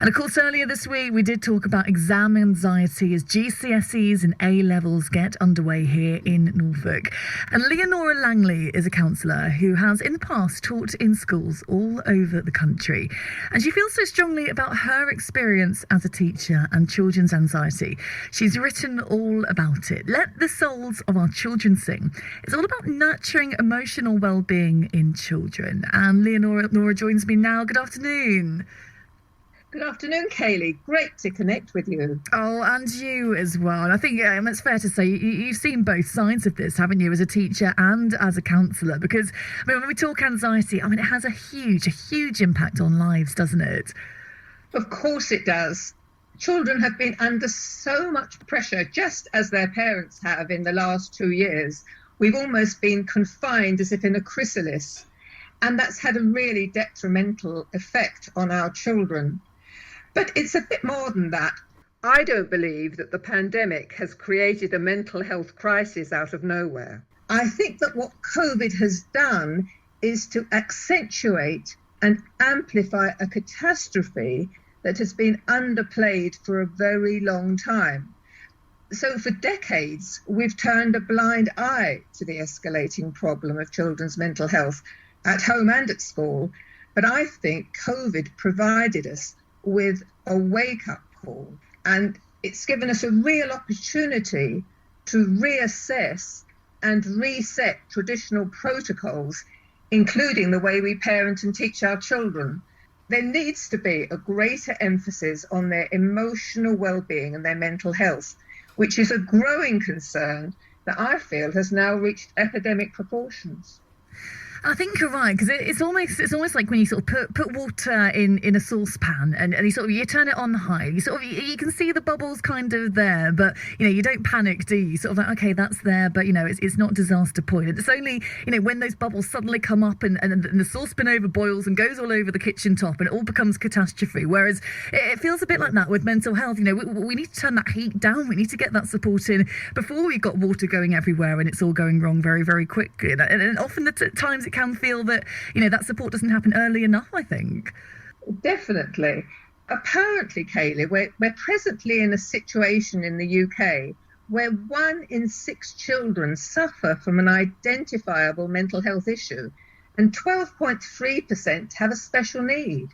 And of course, earlier this week, we did talk about exam anxiety as GCSEs and A Levels get underway here in Norfolk. And Leonora Langley is a counsellor who has in the past taught in schools all over the country. And she feels so strongly about her experience as a teacher and children's anxiety. She's written all about it. Let the souls of our children sing. It's all about nurturing emotional well-being in children. And Leonora joins me now. Good afternoon. Good afternoon, Kayleigh. Great to connect with you. Oh, and you as well. And I think it's fair to say you've seen both sides of this, haven't you, as a teacher and as a counsellor? Because when we talk anxiety, it has a huge impact on lives, doesn't it? Of course it does. Children have been under so much pressure, just as their parents have in the last 2 years. We've almost been confined as if in a chrysalis. And that's had a really detrimental effect on our children. But it's a bit more than that. I don't believe that the pandemic has created a mental health crisis out of nowhere. I think that what COVID has done is to accentuate and amplify a catastrophe that has been underplayed for a very long time. So for decades, we've turned a blind eye to the escalating problem of children's mental health at home and at school. But I think COVID provided us with a wake-up call, and it's given us a real opportunity to reassess and reset traditional protocols, including the way we parent and teach our children. There needs to be a greater emphasis on their emotional well-being and their mental health, which is a growing concern that I feel has now reached epidemic proportions. I think you're right, because it's almost like when you sort of put water in a saucepan and you turn it on high. You can see the bubbles kind of there, but you don't panic, do you? Sort of like, okay, that's there, but it's not disaster point. It's only when those bubbles suddenly come up and the saucepan overboils and goes all over the kitchen top and it all becomes catastrophe. Whereas it feels a bit like that with mental health. We need to turn that heat down. We need to get that support in before we've got water going everywhere and it's all going wrong very, very quickly. And often the times it can feel that that support doesn't happen early enough, I think. Definitely. Apparently, Kayleigh, we're presently in a situation in the UK where 1 in 6 children suffer from an identifiable mental health issue and 12.3% have a special need.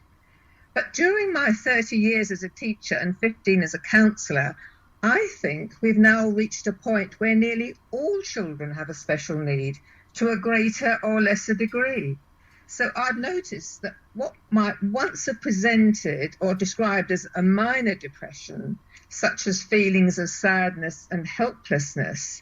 But during my 30 years as a teacher and 15 as a counsellor, I think we've now reached a point where nearly all children have a special need, to a greater or lesser degree. So I've noticed that what might once have presented or described as a minor depression, such as feelings of sadness and helplessness,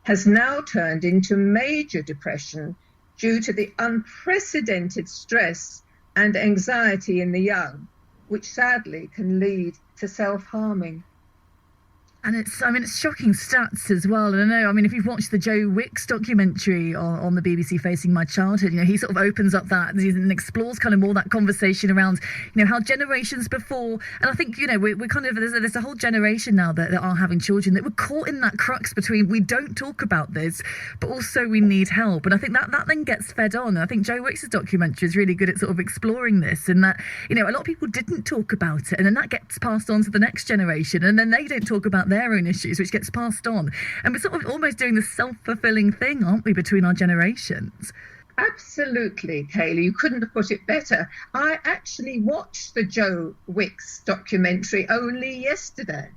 has now turned into major depression due to the unprecedented stress and anxiety in the young, which sadly can lead to self-harming. And it's shocking stats as well. And I know, if you've watched the Joe Wicks documentary on the BBC, Facing My Childhood, he sort of opens up that and explores kind of more that conversation around, how generations before. And I think, we're kind of, there's a whole generation now that are having children that were caught in that crux between we don't talk about this, but also we need help. And I think that then gets fed on. And I think Joe Wicks' documentary is really good at sort of exploring this, and that, a lot of people didn't talk about it. And then that gets passed on to the next generation. And then they don't talk about their own issues, which gets passed on. And we're sort of almost doing this self-fulfilling thing, aren't we, between our generations? Absolutely, Kayleigh. You couldn't have put it better. I actually watched the Joe Wicks documentary only yesterday.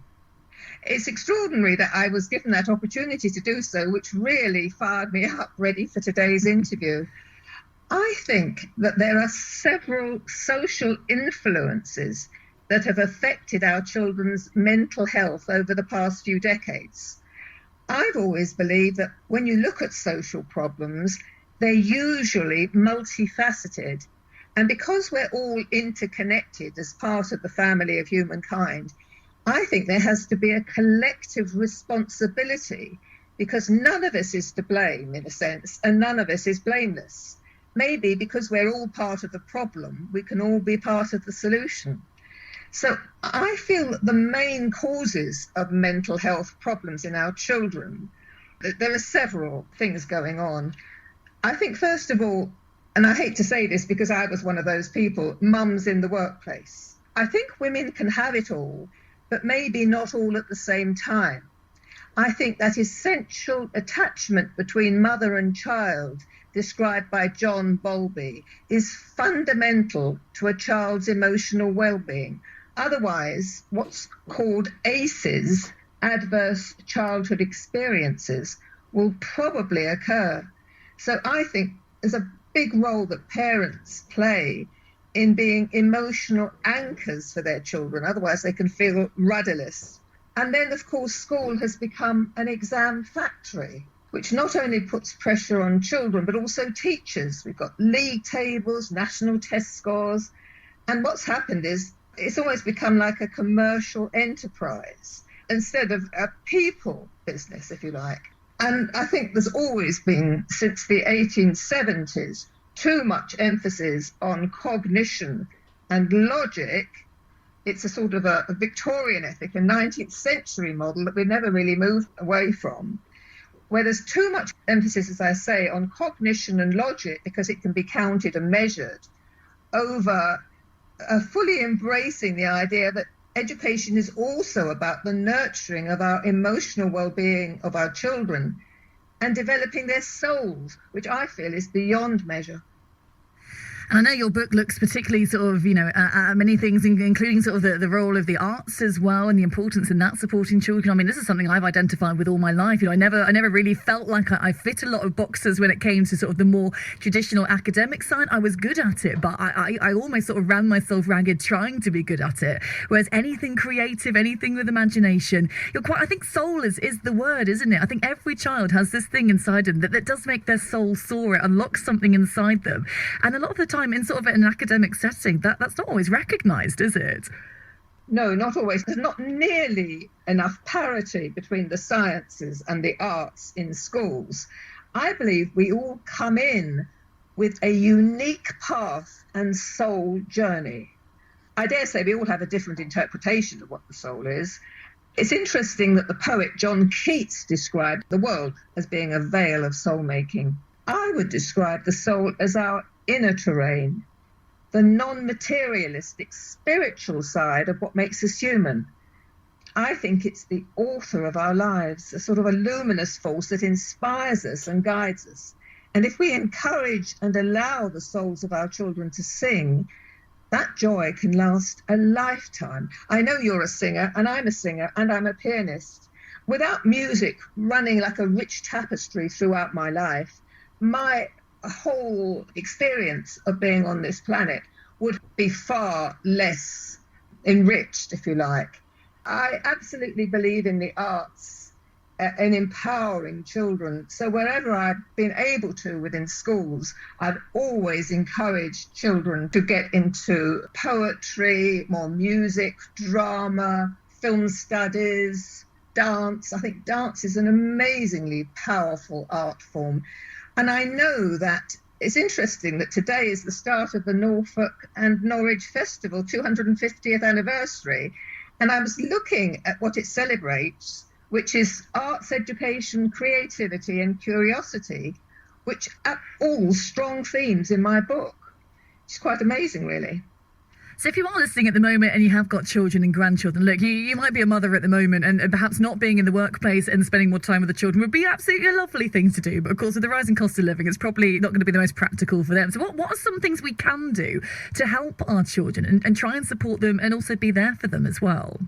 It's extraordinary that I was given that opportunity to do so, which really fired me up ready for today's interview. I think that there are several social influences that have affected our children's mental health over the past few decades. I've always believed that when you look at social problems, they're usually multifaceted. And because we're all interconnected as part of the family of humankind, I think there has to be a collective responsibility, because none of us is to blame, in a sense, and none of us is blameless. Maybe because we're all part of the problem, we can all be part of the solution. So I feel that the main causes of mental health problems in our children, there are several things going on. I think, first of all, and I hate to say this because I was one of those people, mums in the workplace. I think women can have it all, but maybe not all at the same time. I think that essential attachment between mother and child, described by John Bowlby, is fundamental to a child's emotional well-being. Otherwise, what's called ACEs, adverse childhood experiences, will probably occur. So I think there's a big role that parents play in being emotional anchors for their children. Otherwise, they can feel rudderless. And then, of course, school has become an exam factory, which not only puts pressure on children, but also teachers. We've got league tables, national test scores. And what's happened is it's almost become like a commercial enterprise instead of a people business, if you like. And I think there's always been, since the 1870s, too much emphasis on cognition and logic. It's a sort of a Victorian ethic, a 19th century model that we never really moved away from, where there's too much emphasis, as I say, on cognition and logic because it can be counted and measured, over fully embracing the idea that education is also about the nurturing of our emotional well-being of our children and developing their souls, which I feel is beyond measure. And I know your book looks particularly sort of, at many things, including sort of the role of the arts as well and the importance in that supporting children. I mean, this is something I've identified with all my life. I never really felt like I fit a lot of boxes when it came to sort of the more traditional academic side. I was good at it, but I almost sort of ran myself ragged trying to be good at it. Whereas anything creative, anything with imagination, I think soul is the word, isn't it? I think every child has this thing inside them that does make their soul soar. It unlocks something inside them. And a lot of the time in sort of an academic setting, that's not always recognised, is it? No, not always. There's not nearly enough parity between the sciences and the arts in schools. I believe we all come in with a unique path and soul journey. I dare say we all have a different interpretation of what the soul is. It's interesting that the poet John Keats described the world as being a veil of soul-making. I would describe the soul as our inner terrain, the non-materialistic spiritual side of what makes us human. I think it's the author of our lives, a sort of a luminous force that inspires us and guides us. And if we encourage and allow the souls of our children to sing, that joy can last a lifetime. I know you're a singer, and I'm a singer, and I'm a pianist. Without music running like a rich tapestry throughout my life, my whole experience of being on this planet would be far less enriched, if you like. I absolutely believe in the arts and empowering children. So wherever I've been able to within schools, I've always encouraged children to get into poetry, more music, drama, film studies, dance. I think dance is an amazingly powerful art form. And I know that it's interesting that today is the start of the Norfolk and Norwich Festival 250th anniversary. And I was looking at what it celebrates, which is arts education, creativity and curiosity, which are all strong themes in my book. It's quite amazing, really. So if you are listening at the moment and you have got children and grandchildren, look, you might be a mother at the moment and perhaps not being in the workplace and spending more time with the children would be absolutely a lovely thing to do. But of course, with the rising cost of living, it's probably not going to be the most practical for them. So what are some things we can do to help our children and try and support them and also be there for them as well?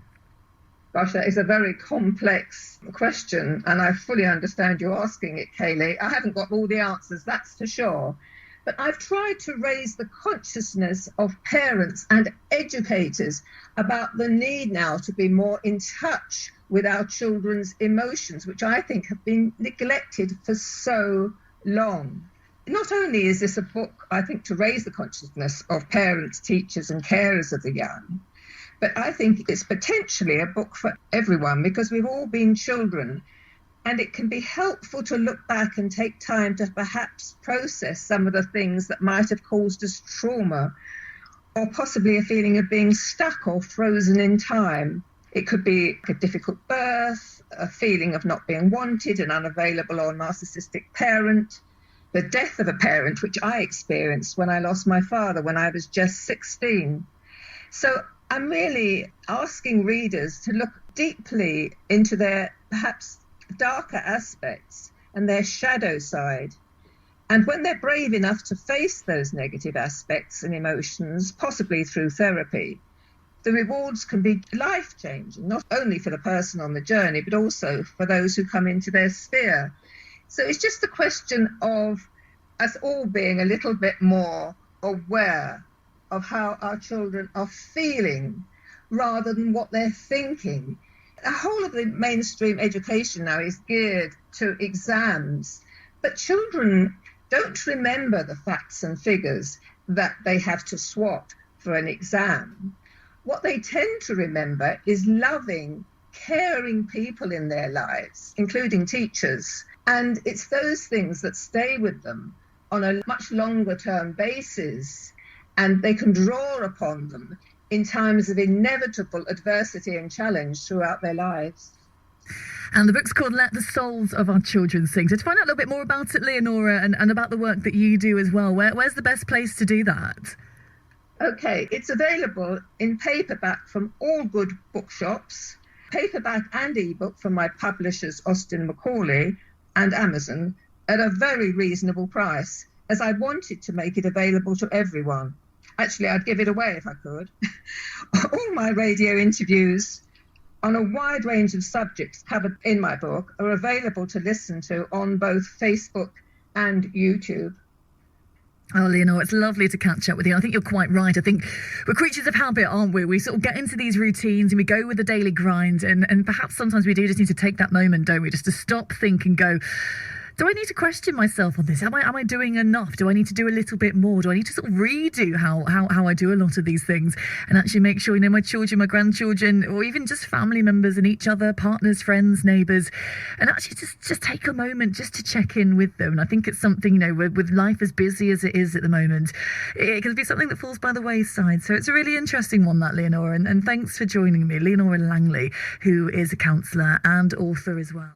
Gosh, that is a very complex question, and I fully understand you asking it, Kayleigh. I haven't got all the answers, that's for sure. But I've tried to raise the consciousness of parents and educators about the need now to be more in touch with our children's emotions, which I think have been neglected for so long. Not only is this a book, I think, to raise the consciousness of parents, teachers and carers of the young, but I think it's potentially a book for everyone because we've all been children. And it can be helpful to look back and take time to perhaps process some of the things that might have caused us trauma, or possibly a feeling of being stuck or frozen in time. It could be a difficult birth, a feeling of not being wanted, an unavailable or narcissistic parent, the death of a parent, which I experienced when I lost my father when I was just 16. So I'm really asking readers to look deeply into their perhaps darker aspects and their shadow side. And when they're brave enough to face those negative aspects and emotions, possibly through therapy, the rewards can be life-changing, not only for the person on the journey, but also for those who come into their sphere. So it's just a question of us all being a little bit more aware of how our children are feeling rather than what they're thinking. The whole of the mainstream education now is geared to exams, but children don't remember the facts and figures that they have to swat for an exam. What they tend to remember is loving, caring people in their lives, including teachers. And it's those things that stay with them on a much longer term basis, and they can draw upon them in times of inevitable adversity and challenge throughout their lives. And the book's called Let the Souls of Our Children Sing. So to find out a little bit more about it, Leonora, and about the work that you do as well, where's the best place to do that? Okay, it's available in paperback from all good bookshops, paperback and ebook from my publishers Austin Macaulay and Amazon at a very reasonable price, as I wanted to make it available to everyone. Actually, I'd give it away if I could. All my radio interviews on a wide range of subjects covered in my book are available to listen to on both Facebook and YouTube. Oh, Leonora, it's lovely to catch up with you. I think you're quite right. I think we're creatures of habit, aren't we? We sort of get into these routines and we go with the daily grind. And perhaps sometimes we do just need to take that moment, don't we? Just to stop, think and go, do I need to question myself on this? Am I doing enough? Do I need to do a little bit more? Do I need to sort of redo how I do a lot of these things and actually make sure, my children, my grandchildren, or even just family members and each other, partners, friends, neighbours, and actually just take a moment just to check in with them. And I think it's something, with life as busy as it is at the moment, it can be something that falls by the wayside. So it's a really interesting one, that, Leonora. And thanks for joining me, Leonora Langley, who is a counsellor and author as well.